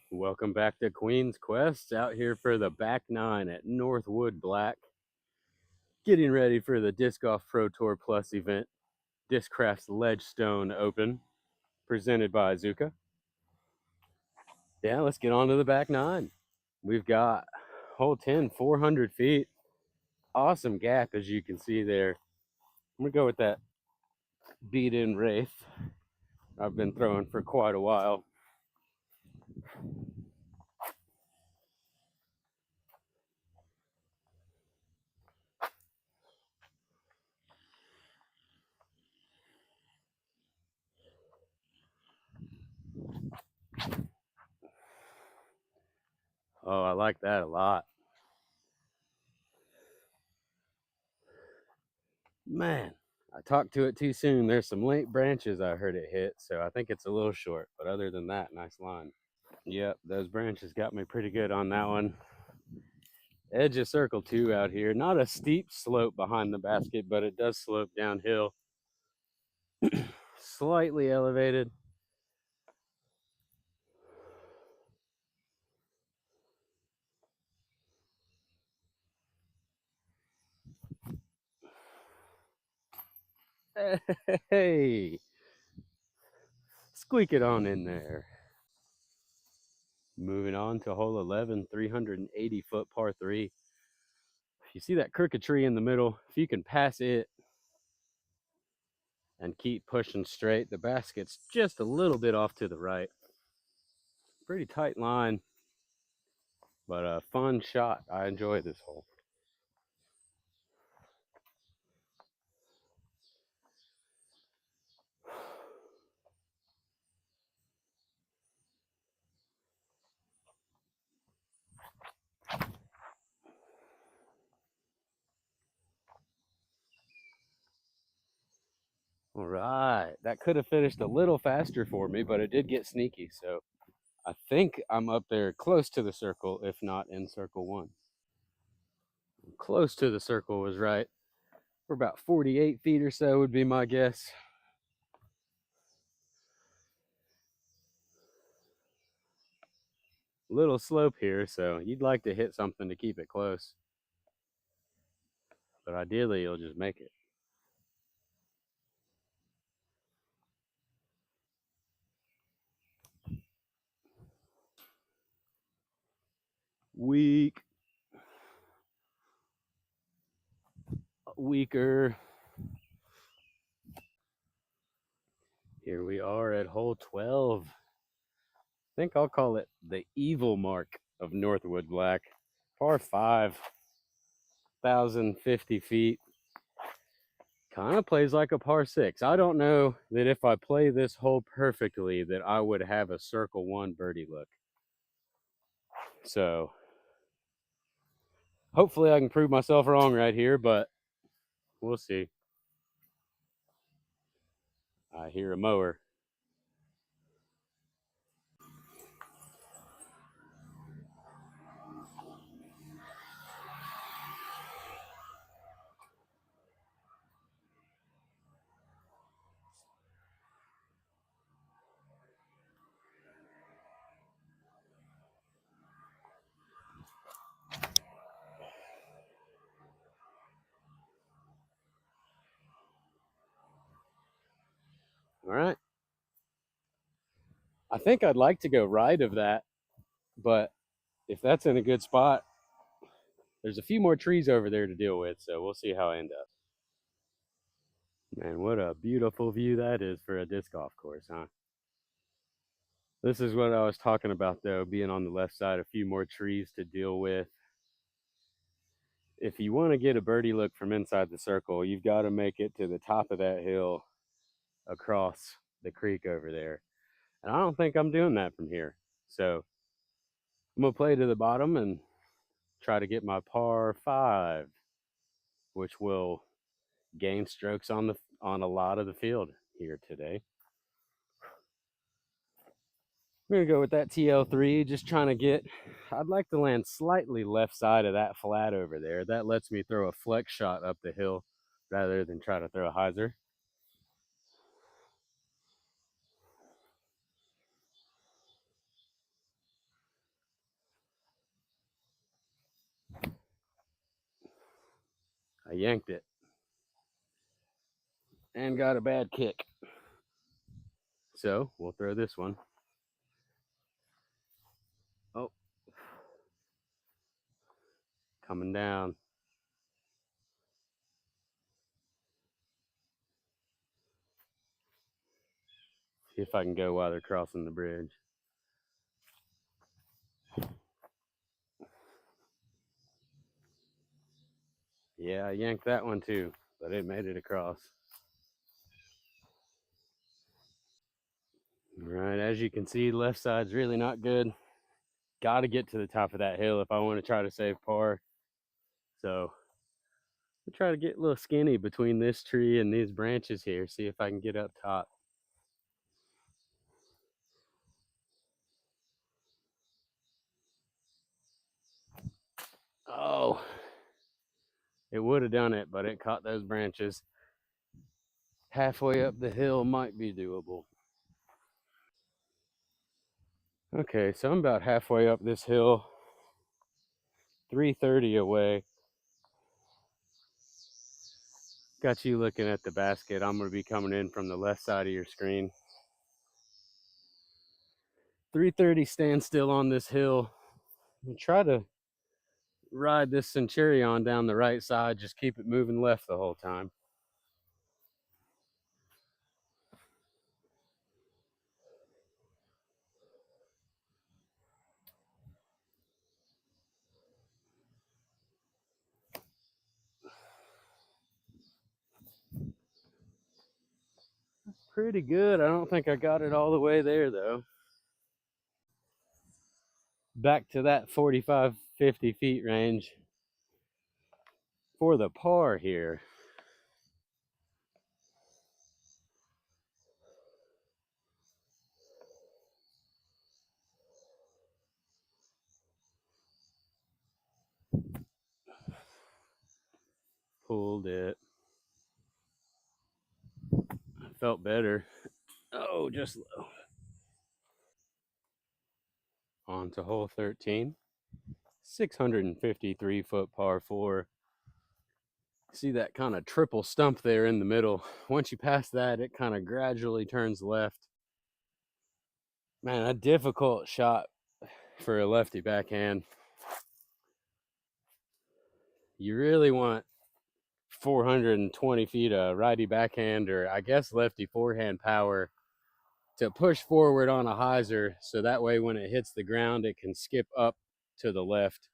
Welcome back to Queen's Quest, out here for the back nine at Northwood Black. Getting ready for the Disc Golf Pro Tour Plus event, Discraft Ledgestone Open, presented by Zuca. Yeah, let's get on to the back nine. We've got hole 10, 400 feet. Awesome gap, as you can see there. I'm going to go with that beat-in Wraith I've been throwing for quite a while. Oh, I like that a lot. Man, I talked to it too soon. There's some late branches I heard it hit, so I think it's a little short. But other than that, nice line. Yep, those branches got me pretty good on that one. Edge of circle 2 out here. Not a steep slope behind the basket, but it does slope downhill. Slightly elevated. Hey, squeak it on in there. Moving on to hole 11, 380-foot par 3. If you see that crooked tree in the middle, if you can pass it and keep pushing straight, the basket's just a little bit off to the right. Pretty tight line, but a fun shot. I enjoy this hole. All right, that could have finished a little faster for me, but it did get sneaky. So I think I'm up there close to the circle, if not in circle 1. Close to the circle was right. For about 48 feet or so would be my guess. Little slope here, so you'd like to hit something to keep it close. But ideally, you'll just make it. Weak. Weaker. Here we are at hole 12. I think I'll call it the evil mark of Northwood Black. Par 5, 1,050 feet. Kind of plays like a par 6. I don't know that if I play this hole perfectly that I would have a circle 1 birdie look. So hopefully I can prove myself wrong right here, but we'll see. I hear a mower. All right. I think I'd like to go right of that, but if that's in a good spot, there's a few more trees over there to deal with, so we'll see how I end up. Man, what a beautiful view that is for a disc golf course, huh? This is what I was talking about, though, being on the left side, a few more trees to deal with. If you want to get a birdie look from inside the circle, you've got to make it to the top of that hill across the creek over there. And I don't think I'm doing that from here. So I'm going to play to the bottom and try to get my par 5, which will gain strokes on a lot of the field here today. I'm going to go with that TL3, just trying to get, I'd like to land slightly left side of that flat over there. That lets me throw a flex shot up the hill rather than try to throw a hyzer. I yanked it and got a bad kick. So we'll throw this one. Oh, coming down. See if I can go while they're crossing the bridge. Yeah, I yanked that one too, but it made it across. All right, as you can see, left side's really not good. Got to get to the top of that hill if I want to try to save par. So I'll try to get a little skinny between this tree and these branches here, see if I can get up top. Oh, it would have done it, but it caught those branches. Halfway up the hill might be doable. Okay, so I'm about halfway up this hill, 330 away. Got you looking at the basket. I'm going to be coming in from the left side of your screen. 330 stand still on this hill. And try to ride this Centurion down the right side. Just keep it moving left the whole time. Pretty good. I don't think I got it all the way there though. Back to that 45, 50 feet range for the par here. Pulled it. Felt better. Oh, just low. On to hole 13. 653 foot par 4. See that kind of triple stump there in the middle. Once you pass that, it kind of gradually turns left. Man, a difficult shot for a lefty backhand. You really want 420 feet of righty backhand, or I guess lefty forehand power, to push forward on a hyzer, so that way when it hits the ground, it can skip up to the left.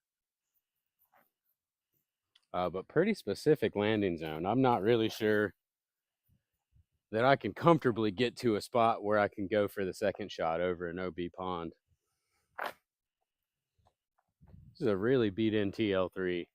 But pretty specific landing zone. I'm not really sure that I can comfortably get to a spot where I can go for the second shot over an OB pond. This is a really beat in TL3.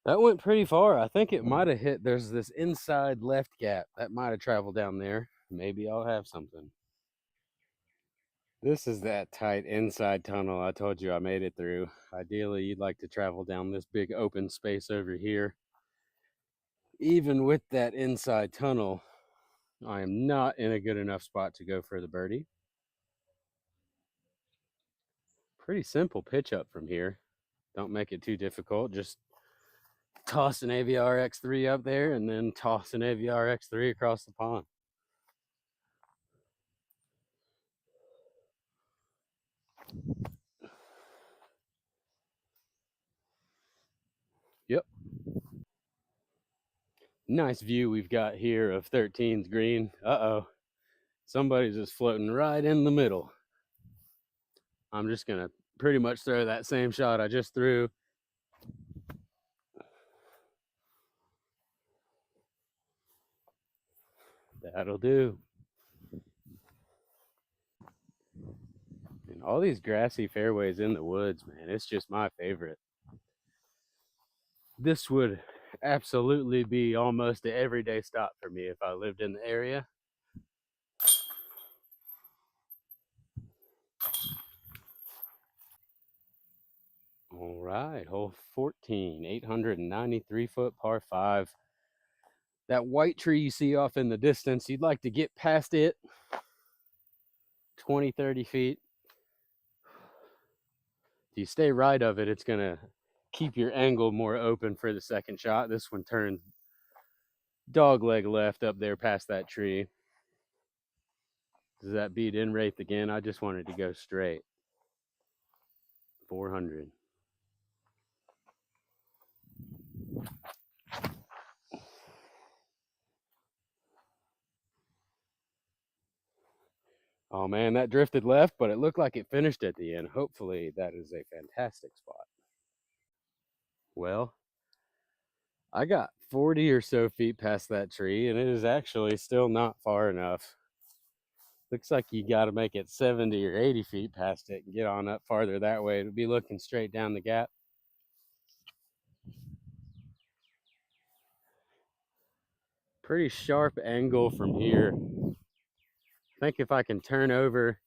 That went pretty far. I think it might have hit. There's this inside left gap that might have traveled down there. Maybe I'll have something. This is that tight inside tunnel I told you I made it through. Ideally, you'd like to travel down this big open space over here. Even with that inside tunnel, I am not in a good enough spot to go for the birdie. Pretty simple pitch up from here. Don't make it too difficult. Just toss an AVR X3 up there and then toss an AVR X3 across the pond. Yep. Nice view we've got here of 13's green. Uh-oh. Somebody's just floating right in the middle. I'm just going to pretty much throw that same shot I just threw. That'll do. And all these grassy fairways in the woods, man, it's just my favorite. This would absolutely be almost an everyday stop for me if I lived in the area. All right, hole 14, 893 foot par 5. That white tree you see off in the distance, you'd like to get past it 20, 30 feet. If you stay right of it, it's going to keep your angle more open for the second shot. This one turned dog leg left up there past that tree. Does that beat in wraith again? I just wanted to go straight. 400. Oh man, that drifted left, but it looked like it finished at the end. Hopefully that is a fantastic spot. Well, I got 40 or so feet past that tree, and it is actually still not far enough. Looks like you got to make it 70 or 80 feet past it and get on up farther that way. It'll be looking straight down the gap. Pretty sharp angle from here. I think if I can turn over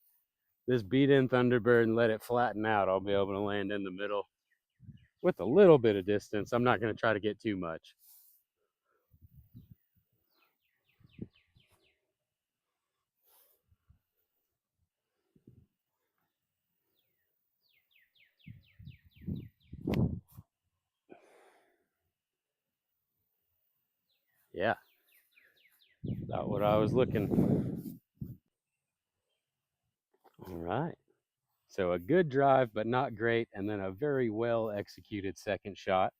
this beat-in Thunderbird and let it flatten out, I'll be able to land in the middle with a little bit of distance. I'm not going to try to get too much. Yeah, about what I was looking. All right. So a good drive, but not great, and then a very well executed second shot.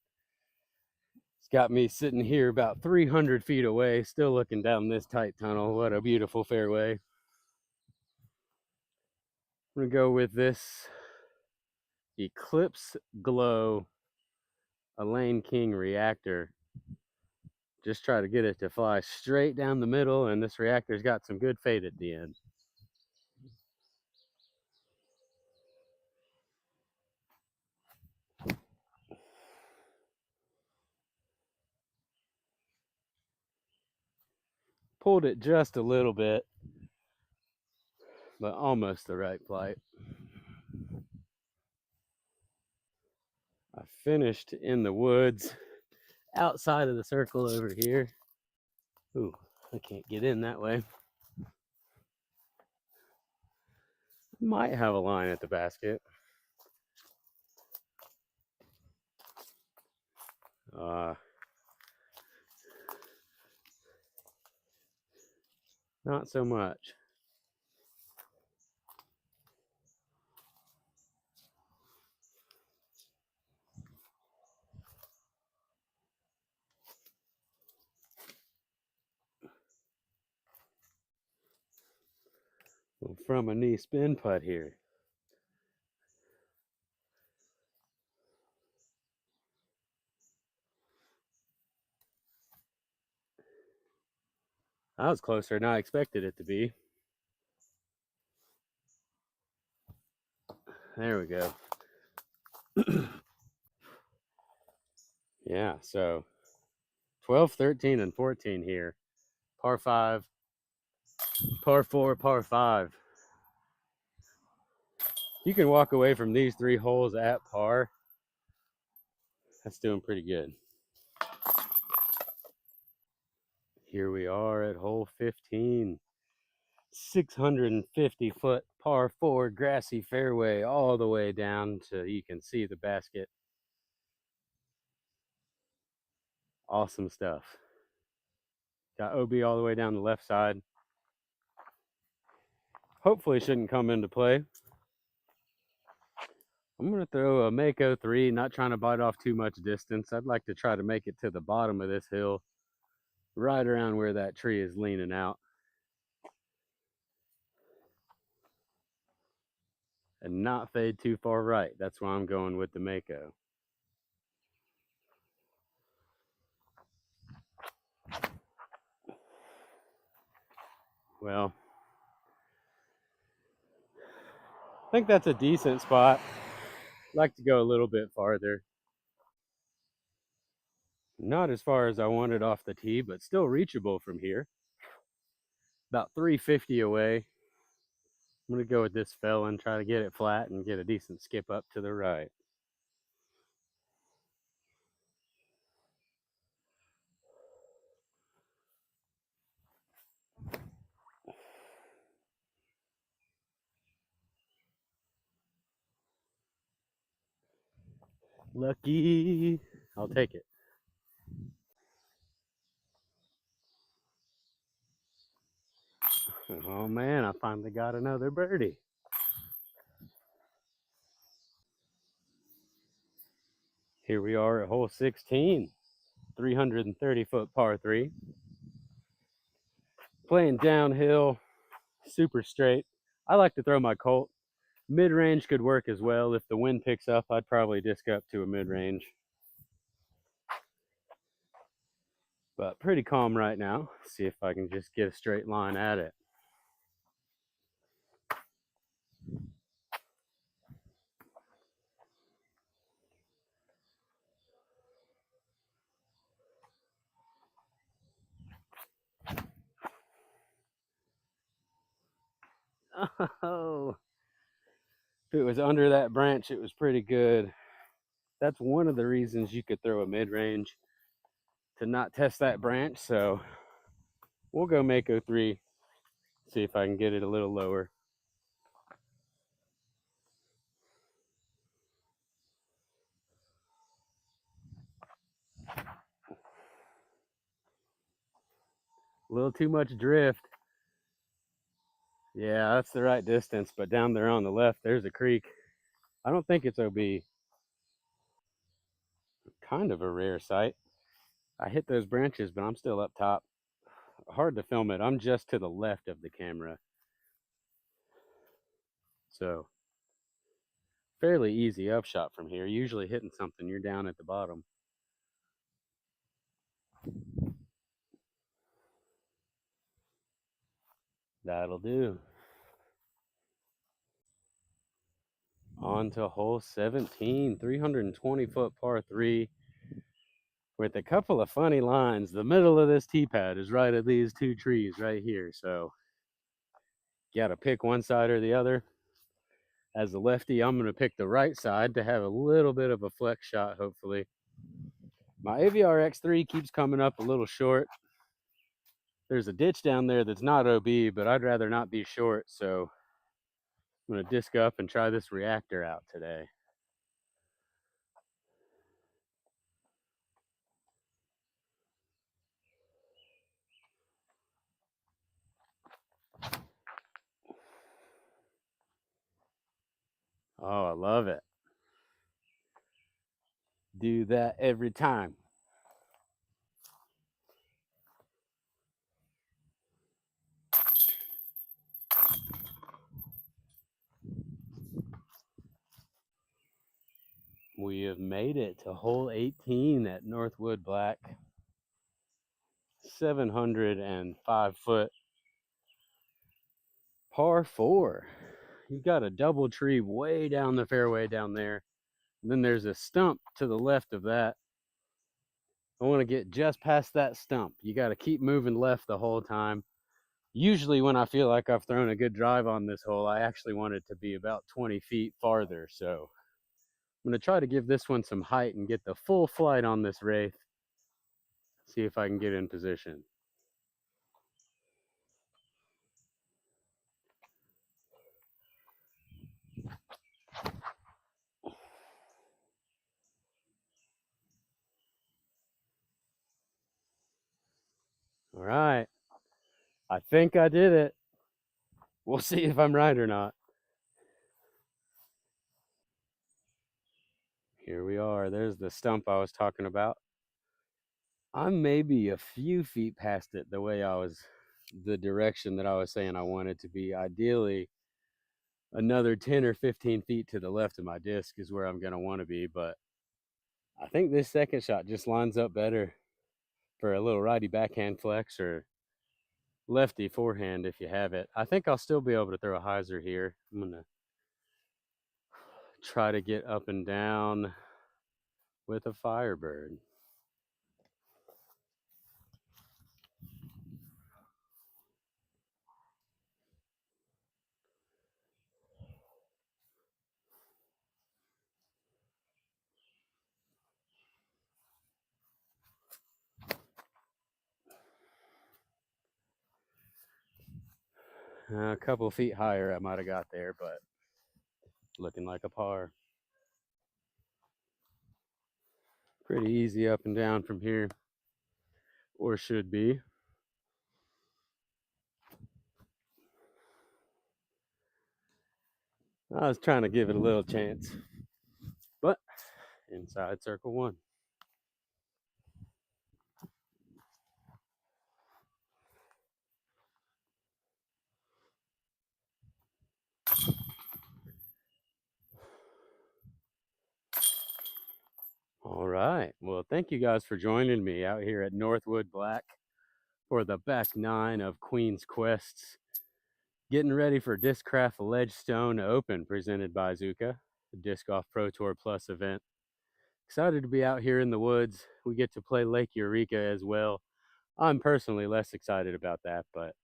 It's got me sitting here about 300 feet away, still looking down this tight tunnel. What a beautiful fairway. I'm gonna go with this Eclipse Glow Elaine King reactor. Just try to get it to fly straight down the middle, and this reactor's got some good fade at the end. Pulled it just a little bit, but almost the right flight. I finished in the woods outside of the circle over here. Ooh, I can't get in that way. Might have a line at the basket. Not so much. From a knee spin putt here. That was closer than I expected it to be. There we go. Yeah, so 12, 13, and 14 here. Par 5, par 4, par 5. You can walk away from these 3 holes at par. That's doing pretty good. Here we are at hole 15. 650-foot par 4 grassy fairway all the way down to you can see the basket. Awesome stuff. Got OB all the way down the left side. Hopefully shouldn't come into play. I'm going to throw a Mako 3, not trying to bite off too much distance. I'd like to try to make it to the bottom of this hill, right around where that tree is leaning out. And not fade too far right. That's why I'm going with the Mako. Well, I think that's a decent spot. I'd like to go a little bit farther. Not as far as I wanted off the tee, but still reachable from here. About 350 away. I'm going to go with this fell and try to get it flat and get a decent skip up to the right. Lucky. I'll take it. Oh man, I finally got another birdie. Here we are at hole 16, 330-foot par 3. Playing downhill, super straight. I like to throw my Colt. Mid-range could work as well. If the wind picks up, I'd probably disc up to a mid-range. But pretty calm right now. See if I can just get a straight line at it. Oh, if it was under that branch, it was pretty good. That's one of the reasons you could throw a mid-range, to not test that branch. So we'll go Mako 3, see if I can get it a little lower. A little too much drift. Yeah, that's the right distance, but down there on the left, there's a creek. I don't think it's OB. Kind of a rare sight. I hit those branches, but I'm still up top. Hard to film it. I'm just to the left of the camera. So fairly easy upshot from here. Usually hitting something, you're down at the bottom. That'll do. On to hole 17, 320-foot par 3 with a couple of funny lines. The middle of this tee pad is right at these two trees right here. So you got to pick one side or the other. As a lefty, I'm going to pick the right side to have a little bit of a flex shot, hopefully. My AVR X3 keeps coming up a little short. There's a ditch down there that's not OB, but I'd rather not be short, so I'm going to disc up and try this reactor out today. Oh, I love it. Do that every time. We have made it to hole 18 at Northwood Black. 705-foot par 4. You've got a double tree way down the fairway down there. And then there's a stump to the left of that. I want to get just past that stump. You got to keep moving left the whole time. Usually when I feel like I've thrown a good drive on this hole, I actually want it to be about 20 feet farther. So I'm going to try to give this one some height and get the full flight on this wraith. See if I can get in position. All right. I think I did it. We'll see if I'm right or not. Here we are. There's the stump I was talking about. I'm maybe a few feet past it the direction that I was saying I wanted to be. Ideally, another 10 or 15 feet to the left of my disc is where I'm going to want to be. But I think this second shot just lines up better for a little righty backhand flex or lefty forehand if you have it. I think I'll still be able to throw a hyzer here. I'm going to try to get up and down with a Firebird. A couple of feet higher I might have got there, but looking like a par. Pretty easy up and down from here, or should be. I was trying to give it a little chance, but inside circle one. All right. Well, thank you guys for joining me out here at Northwood Black for the back nine of Queen's Quests. Getting ready for Discraft Ledgestone Open presented by Zuca, the Disc Golf Pro Tour Plus event. Excited to be out here in the woods. We get to play Lake Eureka as well. I'm personally less excited about that, but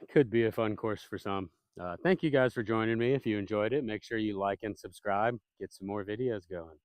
it could be a fun course for some. Thank you guys for joining me. If you enjoyed it, make sure you like and subscribe. Get some more videos going.